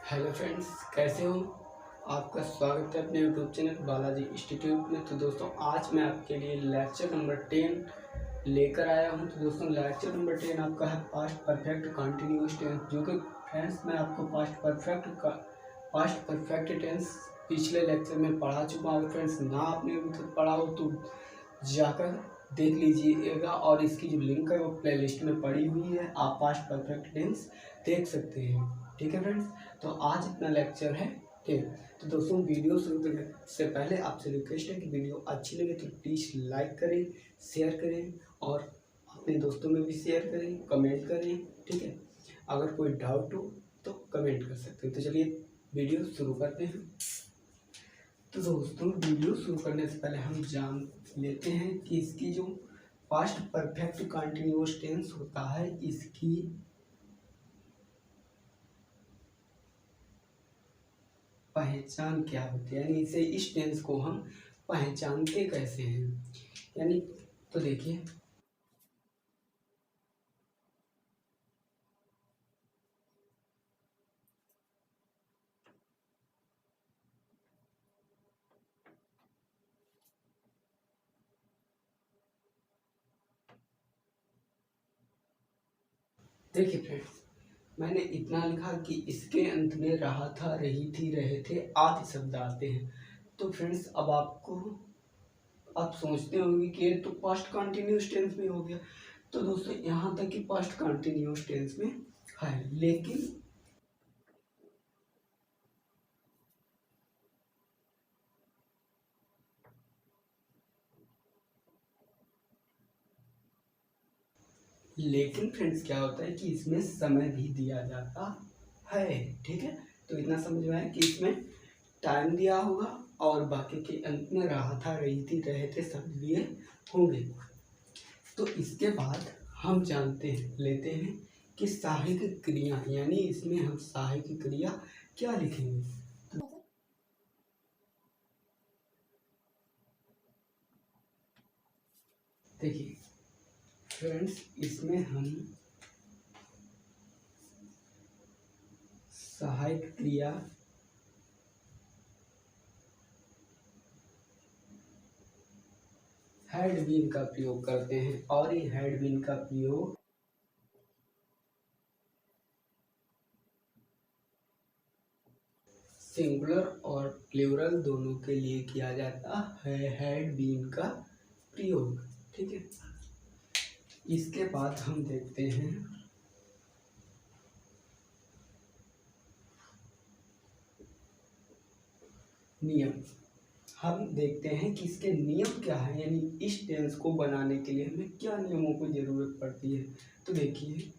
Hello friends, कैसे हो। आपका स्वागत है अपने यूट्यूब चैनल बालाजी इंस्टीट्यूट में। तो दोस्तों, आज मैं आपके लिए लेक्चर नंबर 10 लेकर आया हूं। तो दोस्तों, लेक्चर नंबर 10 आपका है पास्ट परफेक्ट कंटिन्यूअस टेंस, जो कि फ्रेंड्स मैं आपको पास्ट परफेक्ट टेंस पिछले लेक्चर में पढ़ा चुका हूँ। फ्रेंड्स, ना आपने अभी तक पढ़ा हो तो जाकर देख लीजिएगा, और इसकी जो लिंक है वो प्लेलिस्ट में पड़ी हुई है, आप पास्ट परफेक्ट टेंस देख सकते हैं। ठीक है फ्रेंड्स, तो आज अपना लेक्चर है 10। तो दोस्तों, वीडियो शुरू करने से पहले आपसे रिक्वेस्ट है कि वीडियो अच्छी लगे तो प्लीज़ लाइक करें, शेयर करें और अपने दोस्तों में भी शेयर करें, कमेंट करें। ठीक है, अगर कोई डाउट हो तो कमेंट कर सकते हैं। तो चलिए वीडियो शुरू करते हैं। तो दोस्तों, वीडियो शुरू करने से पहले हम जान लेते हैं कि इसकी जो पास्ट परफेक्ट कंटिन्यूअस टेंस होता है, इसकी पहचान क्या होती है, यानी इसे इस टेंस को हम पहचानते कैसे हैं। यानी तो देखिए, देखिए फ्रेंड्स, मैंने इतना लिखा कि इसके अंत में रहा था, रही थी, रहे थे आदि शब्द आते हैं। तो फ्रेंड्स, अब आप सोचते होंगे कि ये तो पास्ट कंटिन्यूअस टेंस में हो गया। तो दोस्तों, यहाँ तक कि पास्ट कंटिन्यूअस टेंस में है, लेकिन फ्रेंड्स क्या होता है कि इसमें समय भी दिया जाता है। ठीक है, तो इतना समझ में आया कि इसमें टाइम दिया होगा और बाकी के अंत में रहा था, रही थी, रहे थे सब दिए होंगे। तो इसके बाद हम लेते हैं कि सहायक क्रिया, यानी इसमें हम सहायक क्रिया क्या लिखेंगे। देखिए फ्रेंड्स, इसमें हम सहायक क्रिया हैड बीन का प्रयोग करते हैं, और ये हैड बीन का प्रयोग सिंगुलर और प्लूरल दोनों के लिए किया जाता है, हैड बीन का प्रयोग। ठीक है, इसके बाद हम देखते हैं नियम। हम देखते हैं कि इसके नियम क्या है, यानी इस टेंस को बनाने के लिए हमें क्या नियमों की जरूरत पड़ती है। तो देखिए,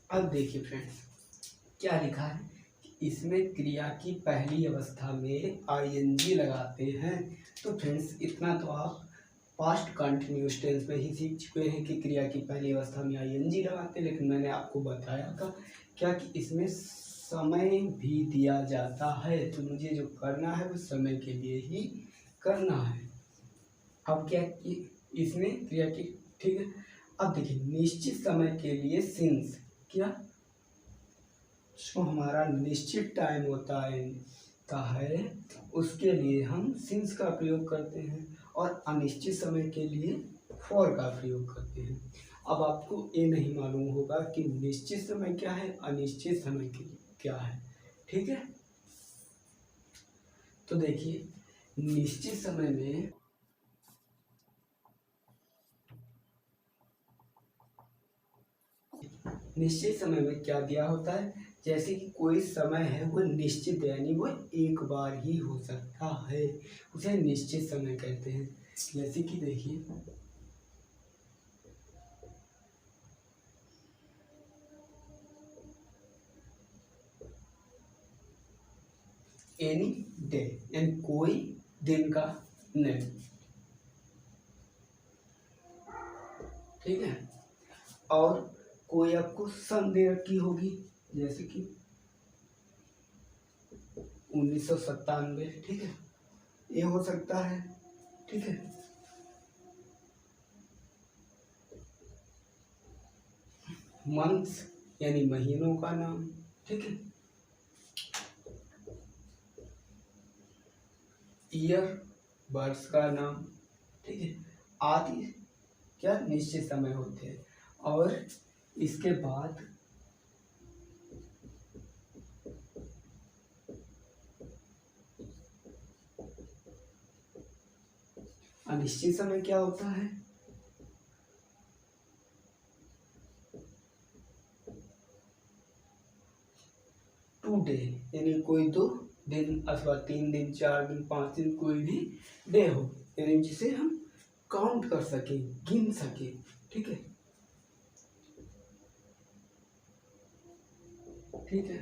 अब देखिए फ्रेंड्स, क्या लिखा है कि इसमें क्रिया की पहली अवस्था में आईएनजी लगाते हैं। तो फ्रेंड्स, इतना तो आप पास्ट कंटिन्यूअस टेंस में ही सीख चुके हैं कि क्रिया की पहली अवस्था में आईएनजी लगाते हैं, लेकिन मैंने आपको बताया था क्या कि इसमें समय भी दिया जाता है। तो मुझे जो करना है वो समय के लिए ही करना है। अब क्या कि इसमें क्रिया की, ठीक है, अब देखिए, निश्चित समय के लिए सिंस, क्या जो हमारा निश्चित टाइम होता है का है, उसके लिए हम सिंस का प्रयोग करते हैं, और अनिश्चित समय के लिए फॉर का प्रयोग करते हैं। अब आपको ये नहीं मालूम होगा कि निश्चित समय क्या है, अनिश्चित समय के लिए क्या है। ठीक है, तो देखिए, निश्चित समय में निश्चित समय में क्या दिया होता है जैसे कि कोई समय है वो निश्चित है, यानी वो एक बार ही हो सकता है, उसे निश्चित समय कहते हैं। जैसे कि देखिए एनी डे, यानी कोई दिन का नहीं, ठीक है। और कोई आपको सन दे रखी होगी, जैसे कि 1997, ठीक है, ये हो सकता है, ठीक है। मंथ्स यानी महीनों का नाम, ठीक है। ईयर वर्ष का नाम, ठीक है, आदि क्या निश्चित समय होते हैं। और इसके बाद अनिश्चित समय क्या होता है, टू डे, यानी कोई दो दिन अथवा 3 दिन 4 दिन 5 दिन कोई भी डे हो, यानी जिसे हम काउंट कर सके, गिन सके, ठीक है, ठीक है।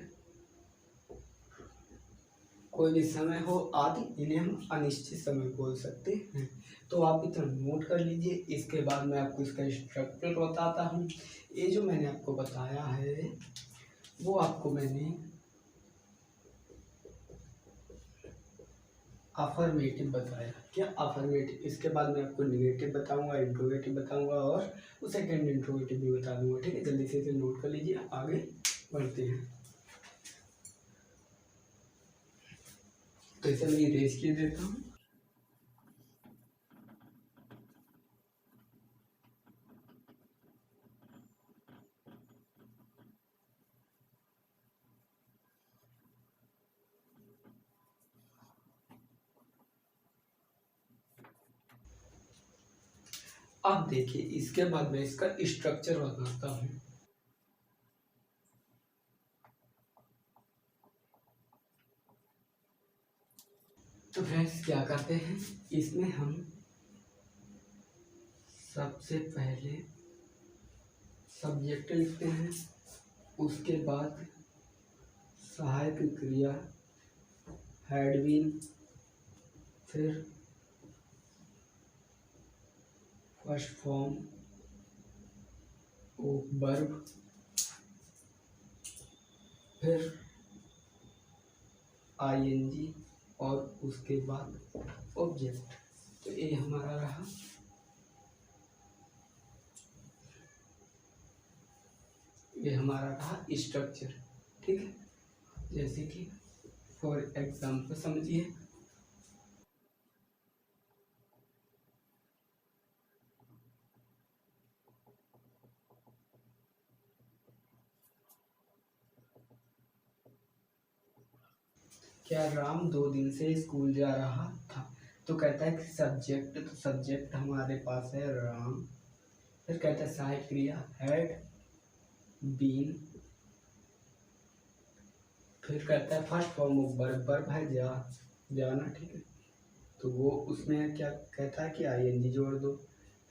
कोई भी समय हो आदि, इन्हें हम अनिश्चित समय बोल सकते हैं। तो आप इतना नोट कर लीजिए। इसके बाद मैं आपको इसका स्ट्रक्चर बताता हूँ। ये जो मैंने आपको बताया है वो आपको मैंने अफर्मेटिव बताया। क्या अफर्मेटिव, इसके बाद मैं आपको निगेटिव बताऊंगा, इंट्रोगेटिव बताऊंगा और उस सेकेंड इंट्रोगेटिव भी बता दूंगा, ठीक है। जल्दी से इसे नोट कर लीजिए, आगे बढ़ते हैं। तो इसे मैं इरेज किए देता हूँ। अब देखिए इसके बाद मैं इसका स्ट्रक्चर बताता हूँ। तो फ्रेंड्स क्या करते हैं, इसमें हम सबसे पहले सब्जेक्ट लिखते हैं, उसके बाद सहायक क्रिया हैड बीन, फिर फर्स्ट फॉर्म ऑफ वर्ब, फिर आईएनजी और उसके बाद ऑब्जेक्ट। तो ये हमारा रहा, ये हमारा रहा स्ट्रक्चर, ठीक है। जैसे कि फॉर एग्जाम्पल समझिए, क्या राम 2 दिन से स्कूल जा रहा था। तो कहता है कि सब्जेक्ट, तो सब्जेक्ट हमारे पास है राम, फिर कहता है सहायक क्रिया हैड बीन, फिर कहता है first form of verb, verb है जा, जाना, ठीक है। तो वो उसमें क्या कहता है कि आईएनजी जोड़ दो,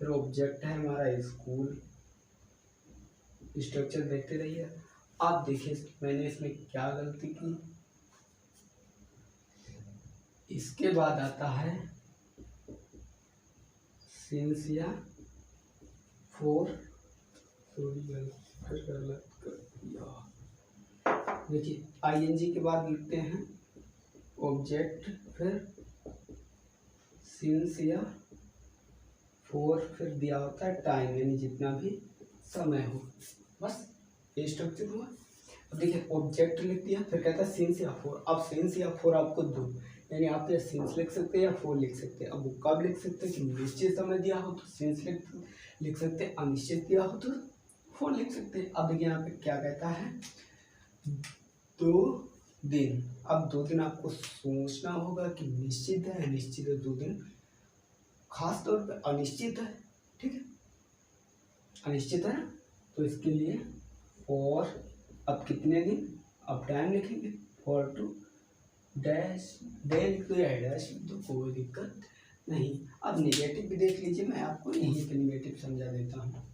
फिर ऑब्जेक्ट है हमारा स्कूल। स्ट्रक्चर देखते रहिए। आप देखिए मैंने इसमें क्या गलती की, इसके बाद आता है सिंस या फोर, देखिए आईएनजी के बाद लिखते हैं ऑब्जेक्ट, फिर सिंस या फोर, फिर दिया होता है टाइम, यानी जितना भी समय हो, बस ये स्ट्रक्चर हुआ। अब देखिए ऑब्जेक्ट लिख दिया, फिर कहता है सिंस या फोर। अब सिंस या फोर आपको दो, यानी आप या सिंस लिख सकते हैं या फोर लिख सकते हैं। अब वो कब लिख सकते हैं कि निश्चित समय दिया हो तो सिंस लिख सकते हैं, अनिश्चित दिया हो तो फोर लिख सकते हैं। अब देखिए यहाँ पे क्या कहता है 2 दिन। अब 2 दिन आपको सोचना होगा कि निश्चित है अनिश्चित है। 2 दिन खास तौर पे अनिश्चित है, ठीक है, अनिश्चित है। तो इसके लिए और अब कितने दिन, अब टाइम लिखेंगे फॉर टू डैश, डे लिख दो या डैश लिख दो, कोई दिक्कत नहीं। अब निगेटिव भी देख लीजिए, मैं आपको यहीं पे निगेटिव समझा देता हूँ।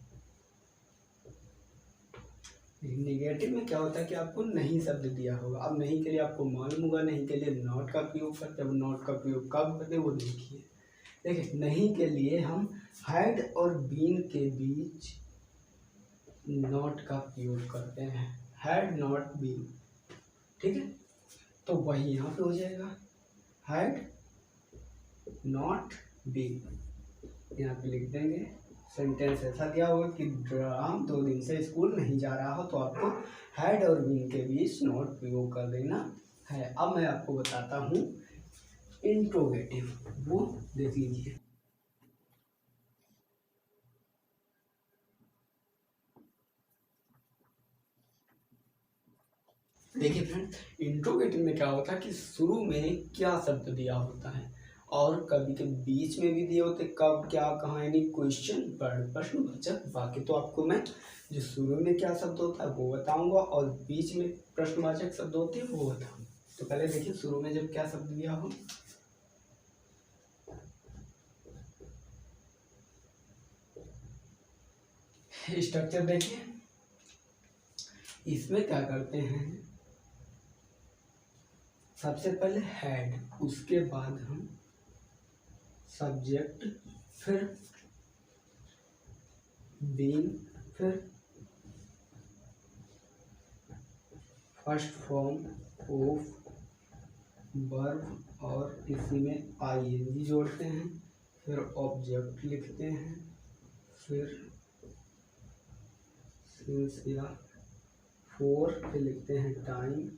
निगेटिव में क्या होता है कि आपको नहीं शब्द दिया होगा। अब नहीं के लिए आपको मालूम होगा, नहीं के लिए नॉट का प्रयोग करते हैं। नॉट का प्रयोग कब करते हैं वो देखिए। देखिए नहीं के लिए हम हैड और बीन के बीच नॉट का प्रयोग करते हैं, हैड नॉट बीन, ठीक है। तो वही यहाँ पे हो जाएगा, हैड नॉट बीन, यहाँ पे लिख देंगे। सेंटेंस ऐसा दिया होगा कि राम 2 दिन से स्कूल नहीं जा रहा हो, तो आपको हैड और बीन के बीच नॉट प्रयोग कर देना है। अब मैं आपको बताता हूँ इंट्रोगेटिव, वो देख लीजिए। देखिए फ्रेंड, इंट्रोगेटिव में क्या होता है कि शुरू में क्या शब्द दिया होता है और कभी के बीच में भी दिए होते, कब क्या कहाँ, यानी क्वेश्चन वर्ड प्रश्नवाचक वाक्य। तो आपको मैं जो शुरू में क्या शब्द होता है वो बताऊंगा और बीच में प्रश्नवाचक शब्द होते हैं वो बताऊंगा। तो पहले देखिए शुरू में जब क्या शब्द दिया हो, स्ट्रक्चर देखिए। इसमें क्या करते हैं, सबसे पहले हैड, उसके बाद हम सब्जेक्ट, फिर बीन, फिर फर्स्ट फॉर्म ऑफ वर्ब और इसी में आईएनजी जोड़ते हैं, फिर ऑब्जेक्ट लिखते हैं, फिर सिंस या फोर, फिर लिखते हैं टाइम,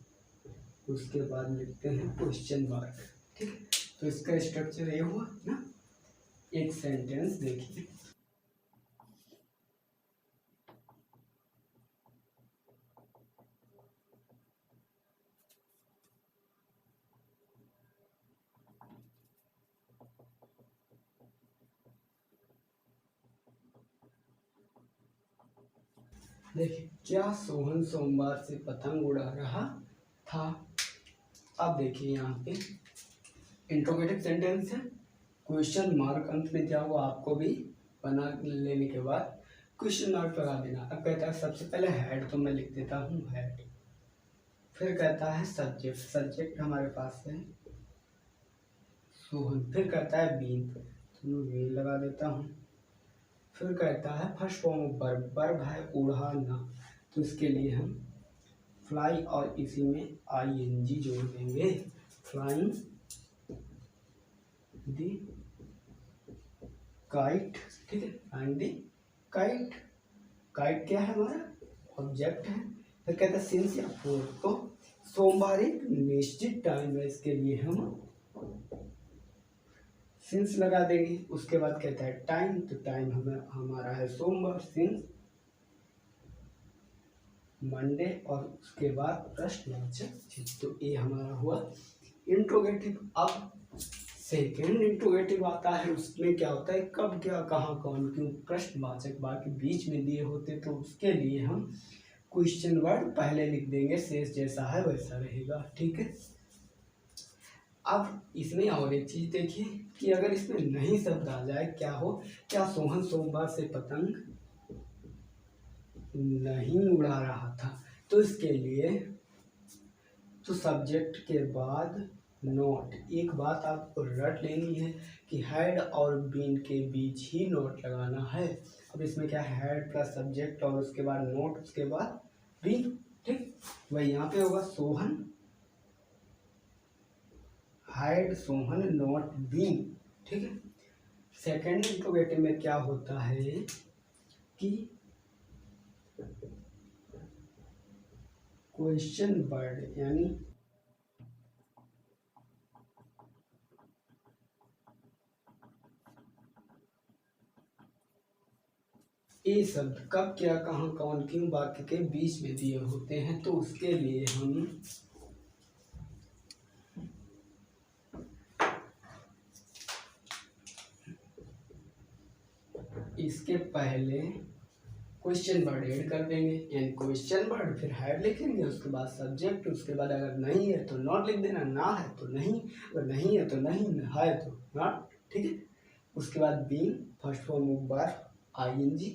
उसके बाद लिखते हैं क्वेश्चन मार्क, ठीक है। तो इसका स्ट्रक्चर ये हुआ ना। एक सेंटेंस देखिए, देखिए क्या सोहन सोमवार से पतंग उड़ा रहा था। अब देखिए यहाँ पे इंट्रोगेटिव सेंटेंस है, क्वेश्चन मार्क अंत में दिया हुआ, आपको भी बना लेने के बाद क्वेश्चन मार्क लगा देना। अब कहता है सबसे पहले हेड, तो मैं लिख देता हूँ हेड। फिर कहता है सब्जेक्ट, सब्जेक्ट हमारे पास है सोहन। फिर कहता है बीन, तो मैं बीन लगा देता हूँ। फिर कहता है first form of verb, verb है उड़ाना, तो इसके लिए हम फ्लाई और इसी में आईएनजी जोड़ देंगे, फ्लाइंग दी काइट, ठीक है, फ्लाइंग दी काइट। काइट क्या है हमारा ऑब्जेक्ट है। फिर कहता है सिंस या फोर, तो सोमवार एक निश्चित टाइम है, इसके लिए हम सिंस लगा देंगे। उसके बाद कहता है टाइम, तो टाइम हमारा है सोमवार, सिंस मंडे, और उसके बाद प्रश्नवाचक। तो ये हमारा हुआ इंट्रोगेटिव। अब सेकेंड इंट्रोगेटिव आता है, उसमें क्या होता है कब क्या कहाँ कौन क्यों प्रश्नवाचक वाक्य बीच में दिए होते, तो उसके लिए हम क्वेश्चन वर्ड पहले लिख देंगे, शेष जैसा है वैसा रहेगा, ठीक है। अब इसमें और एक चीज देखिए कि अगर इसमें नहीं शब्द आ जाए, क्या हो, क्या सोहन सोमवार से पतंग नहीं उड़ा रहा था, तो इसके लिए तो सब्जेक्ट के बाद नोट। एक बात आपको रट लेनी है कि हैड और बीन के बीच ही नोट लगाना है। अब इसमें क्या है, हैड प्लस सब्जेक्ट और उसके बाद नोट, उसके बाद बीन, ठीक। वही यहाँ पे होगा Sohan had Sohan not been, ठीक है। सेकेंड इंट्रोगेटिव में क्या होता है कि क्वेश्चन वर्ड, यानी ये शब्द कब क्या कहाँ कौन क्यों वाक्य के बीच में दिए होते हैं, तो उसके लिए हम इसके पहले क्वेश्चन वर्ड ऐड कर देंगे, यानी क्वेश्चन वर्ड फिर हैड लिखेंगे, उसके बाद सब्जेक्ट, उसके बाद अगर नहीं है तो नॉट लिख देना, ना है तो नहीं, अगर नहीं है तो नहीं, है तो नॉट, ठीक है। उसके बाद being, first form of verb I N G,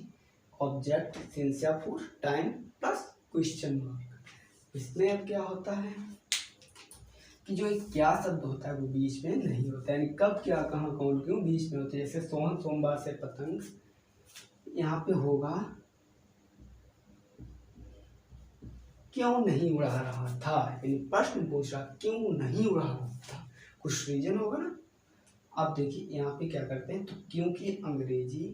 object since या for, time plus question mark. इसमें अब क्या होता है कि जो एक क्या शब्द होता है वो बीच में नहीं होता, यानी कब क्या कहाँ कौन क्यों बीच में होते हैं। जैसे सोहन सोमवार से पतंग, यहाँ पे होगा क्यों नहीं उड़ा रहा था, यानी प्रश्न पूछ रहा क्यों नहीं उड़ा रहा था, कुछ रीजन होगा ना। आप देखिए यहाँ पे क्या करते हैं, तो क्योंकि अंग्रेजी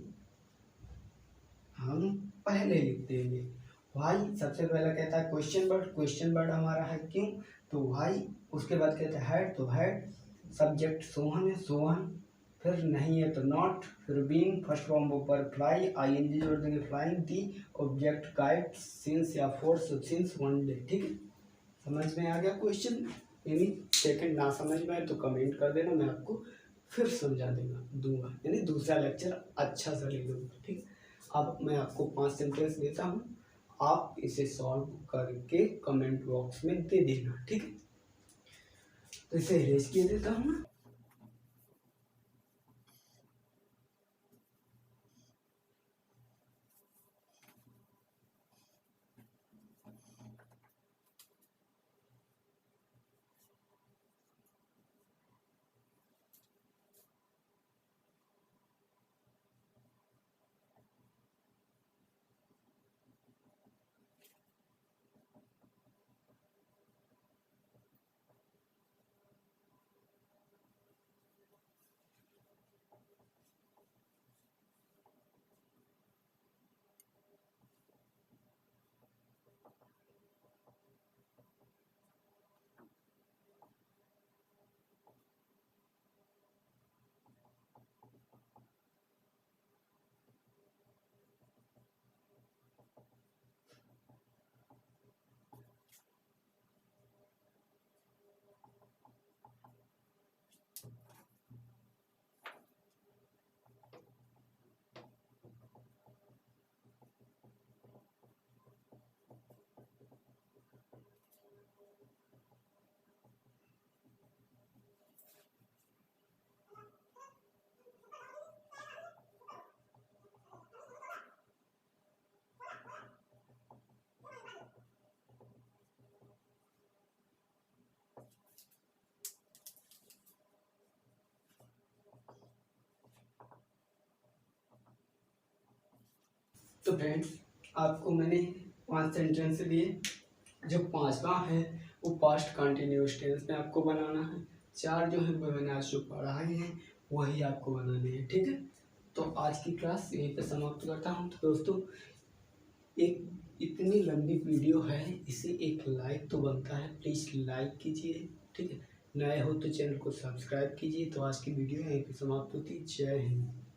हम पहले लिख देंगे, वाई सबसे पहला कहता है क्वेश्चन वर्ड हमारा है क्यों, तो वाई, उसके बाद कहता है हैड, तो हैड, सब्जेक्ट सोहन है सोहन, फिर नहीं है तो नॉट, फिर being, first form of verb fly, I N G जोड़ देंगे flying, the object kite, since या for, so since one day, ठीक है। समझ में आ गया क्वेश्चन, यानी सेकंड ना समझ में आए तो कमेंट कर देना, मैं आपको फिर समझा दूंगा, यानी दूसरा लेक्चर अच्छा सा ले लूँगा, ठीक है। अब मैं आपको 5 सेंटेंस देता हूँ, आप इसे सॉल्व करके कमेंट बॉक्स में दे देना, ठीक है। तो इसे इरेज किए देता हूँ मैं। तो फ्रेंड्स, आपको मैंने 5 सेंटेंस दिए, जो 5वां है वो पास्ट कंटिन्यूअस टेंस में आपको बनाना है, 4 जो है वो मैंने आज जो पढ़ाए हैं वही आपको बनाने हैं, ठीक है। तो आज की क्लास यहीं पे समाप्त करता हूँ। तो दोस्तों, एक इतनी लंबी वीडियो है, इसे एक लाइक तो बनता है, प्लीज़ लाइक कीजिए, ठीक है। नए हो तो चैनल को सब्सक्राइब कीजिए। तो आज की वीडियो यहीं पे समाप्त होती है। जय हिंद।